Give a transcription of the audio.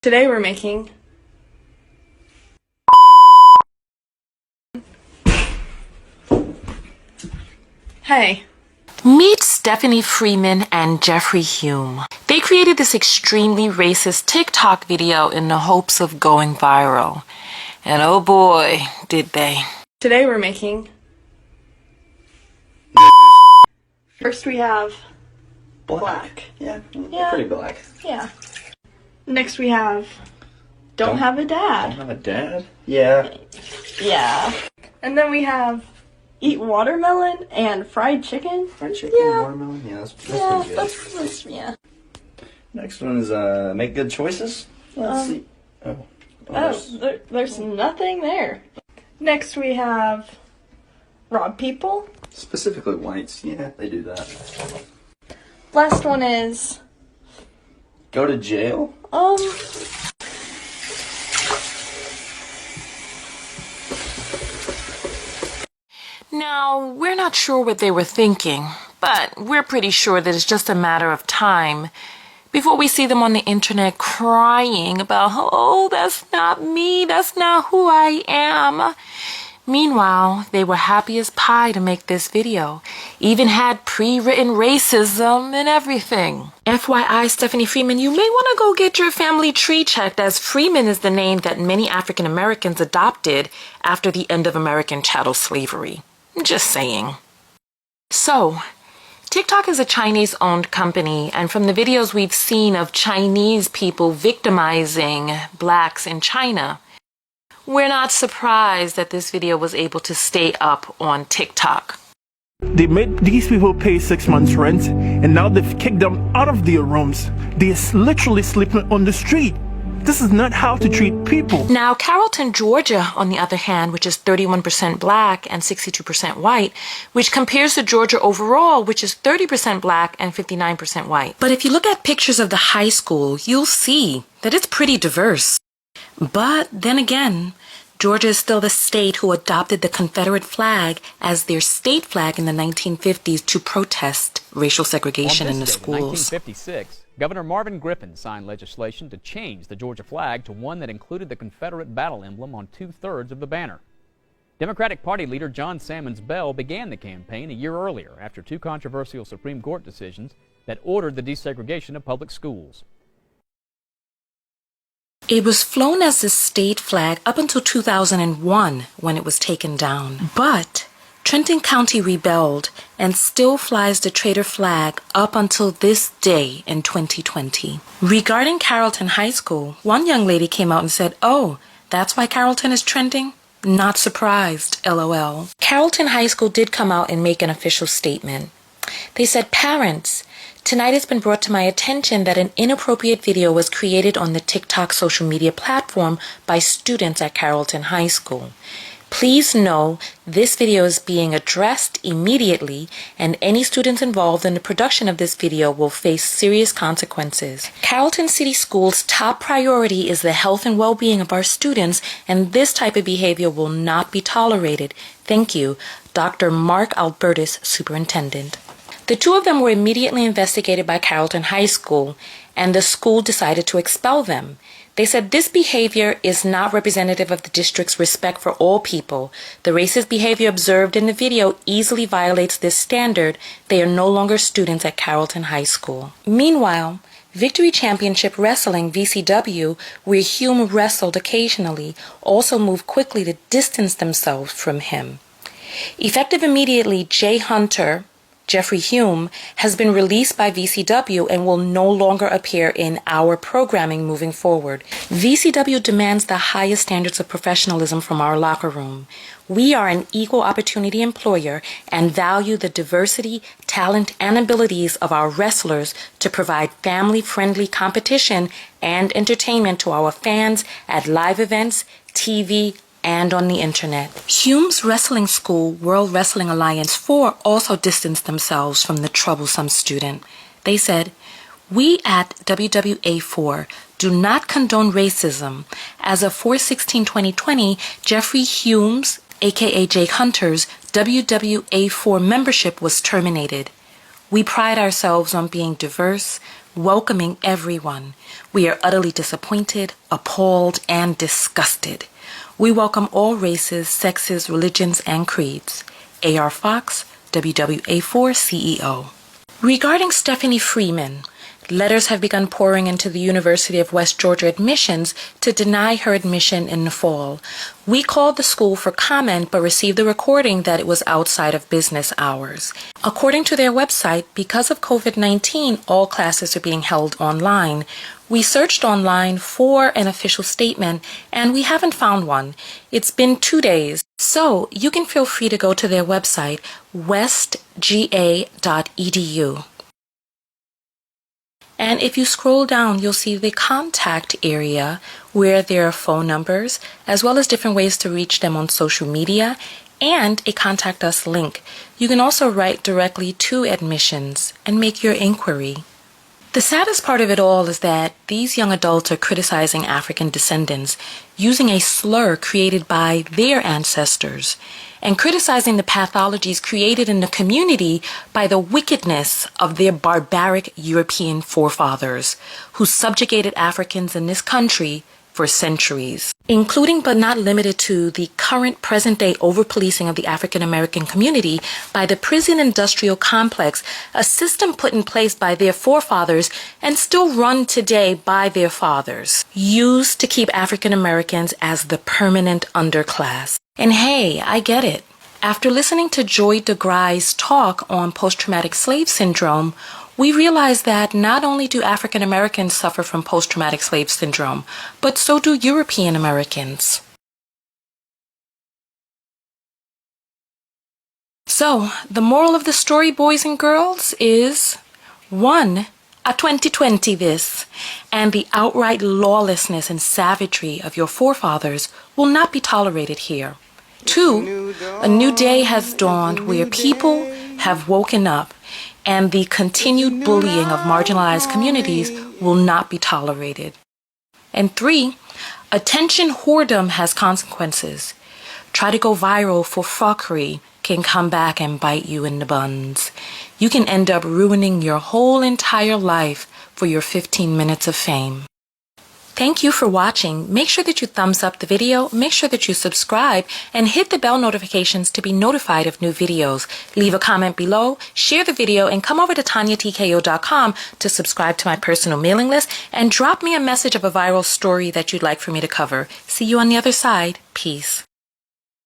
Today we're making Hey. Meet Stephanie Freeman and Jeffrey Hume. They created this extremely racist TikTok video in the hopes of going viral. And oh boy, did they. Today we're making First we have black. Yeah, Yeah. pretty black. Yeah. Next we have don't have a dad. Don't have a dad? Yeah. Yeah. And then we have eat watermelon and fried chicken. Fried chicken and watermelon? Yeah, that's pretty good. That's yeah. Next one is make good choices. Let's see. There's nothing there. Next we have rob people. Specifically whites. Yeah, they do that. Last one is go to jail? Now, we're not sure what they were thinking, but we're pretty sure that it's just a matter of time before we see them on the internet crying about, oh, that's not me, that's not who I am. Meanwhile, they were happy as pie to make this video, even had pre-written racism and everything. FYI, Stephanie Freeman, you may want to go get your family tree checked, as Freeman is the name that many African Americans adopted after the end of American chattel slavery. Just saying. So, TikTok is a Chinese-owned company, and from the videos we've seen of Chinese people victimizing blacks in China, we're not surprised that this video was able to stay up on TikTok. They made these people pay 6 months rent, and now they've kicked them out of their rooms. They're literally sleeping on the street. This is not how to treat people. Now, Carrollton, Georgia, on the other hand, which is 31% black and 62% white, which compares to Georgia overall, which is 30% black and 59% white. But if you look at pictures of the high school, you'll see that it's pretty diverse. But then again, Georgia is still the state who adopted the Confederate flag as their state flag in the 1950s to protest racial segregation in the schools. In 1956, Governor Marvin Griffin signed legislation to change the Georgia flag to one that included the Confederate battle emblem on 2/3 of the banner. Democratic Party leader John Sammons Bell began the campaign a year earlier after two controversial Supreme Court decisions that ordered the desegregation of public schools. It was flown as the state flag up until 2001 when it was taken down. But Trenton County rebelled and still flies the traitor flag up until this day in 2020. Regarding Carrollton High School, one young lady came out and said, "Oh, that's why Carrollton is trending? Not surprised, LOL." Carrollton High School did come out and make an official statement. They said, "Parents, tonight it's been brought to my attention that an inappropriate video was created on the TikTok social media platform by students at Carrollton High School. Please know this video is being addressed immediately, and any students involved in the production of this video will face serious consequences. Carrollton City Schools' top priority is the health and well-being of our students, and this type of behavior will not be tolerated. Thank you, Dr. Mark Albertus, Superintendent." The two of them were immediately investigated by Carrollton High School, and the school decided to expel them. They said this behavior is not representative of the district's respect for all people. The racist behavior observed in the video easily violates this standard. They are no longer students at Carrollton High School. Meanwhile, Victory Championship Wrestling, VCW, where Hume wrestled occasionally, also moved quickly to distance themselves from him. Effective immediately, Jay Hunter, Jeffrey Hume, has been released by VCW and will no longer appear in our programming moving forward. VCW demands the highest standards of professionalism from our locker room. We are an equal opportunity employer and value the diversity, talent, and abilities of our wrestlers to provide family-friendly competition and entertainment to our fans at live events, TV, and on the internet. Hume's wrestling school, World Wrestling Alliance 4, also distanced themselves from the troublesome student. They said, "We at WWA4 do not condone racism. As of 4/16/2020, Jeffrey Hume's, aka Jake Hunter's, WWA4 membership was terminated. We pride ourselves on being diverse, welcoming everyone. We are utterly disappointed, appalled, and disgusted. We welcome all races, sexes, religions, and creeds. A.R. Fox, WWA4 CEO. Regarding Stephanie Freeman, letters have begun pouring into the University of West Georgia admissions to deny her admission in the fall. We called the school for comment but received the recording that it was outside of business hours. According to their website, because of COVID-19, all classes are being held online. We searched online for an official statement and we haven't found one. It's been 2 days, so you can feel free to go to their website, westga.edu. And if you scroll down, you'll see the contact area where there are phone numbers, as well as different ways to reach them on social media, and a contact us link. You can also write directly to admissions and make your inquiry. The saddest part of it all is that these young adults are criticizing African descendants using a slur created by their ancestors and criticizing the pathologies created in the community by the wickedness of their barbaric European forefathers who subjugated Africans in this country for centuries, including but not limited to the current present-day over-policing of the African American community by the prison industrial complex, a system put in place by their forefathers and still run today by their fathers, used to keep African Americans as the permanent underclass. And hey, I get it. After listening to Joy DeGrye's talk on post-traumatic slave syndrome, we realize that not only do African Americans suffer from post-traumatic slave syndrome, but so do European Americans. So, the moral of the story, boys and girls, is 1. A 2020 this, and the outright lawlessness and savagery of your forefathers will not be tolerated here. 2. A new day has dawned where people have woken up, and the continued bullying of marginalized communities will not be tolerated. And 3, attention whoredom has consequences. Try to go viral for fuckery can come back and bite you in the buns. You can end up ruining your whole entire life for your 15 minutes of fame. Thank you for watching. Make sure that you thumbs up the video, make sure that you subscribe, and hit the bell notifications to be notified of new videos. Leave a comment below, share the video, and come over to TanyaTKO.com to subscribe to my personal mailing list and drop me a message of a viral story that you'd like for me to cover. See you on the other side. Peace.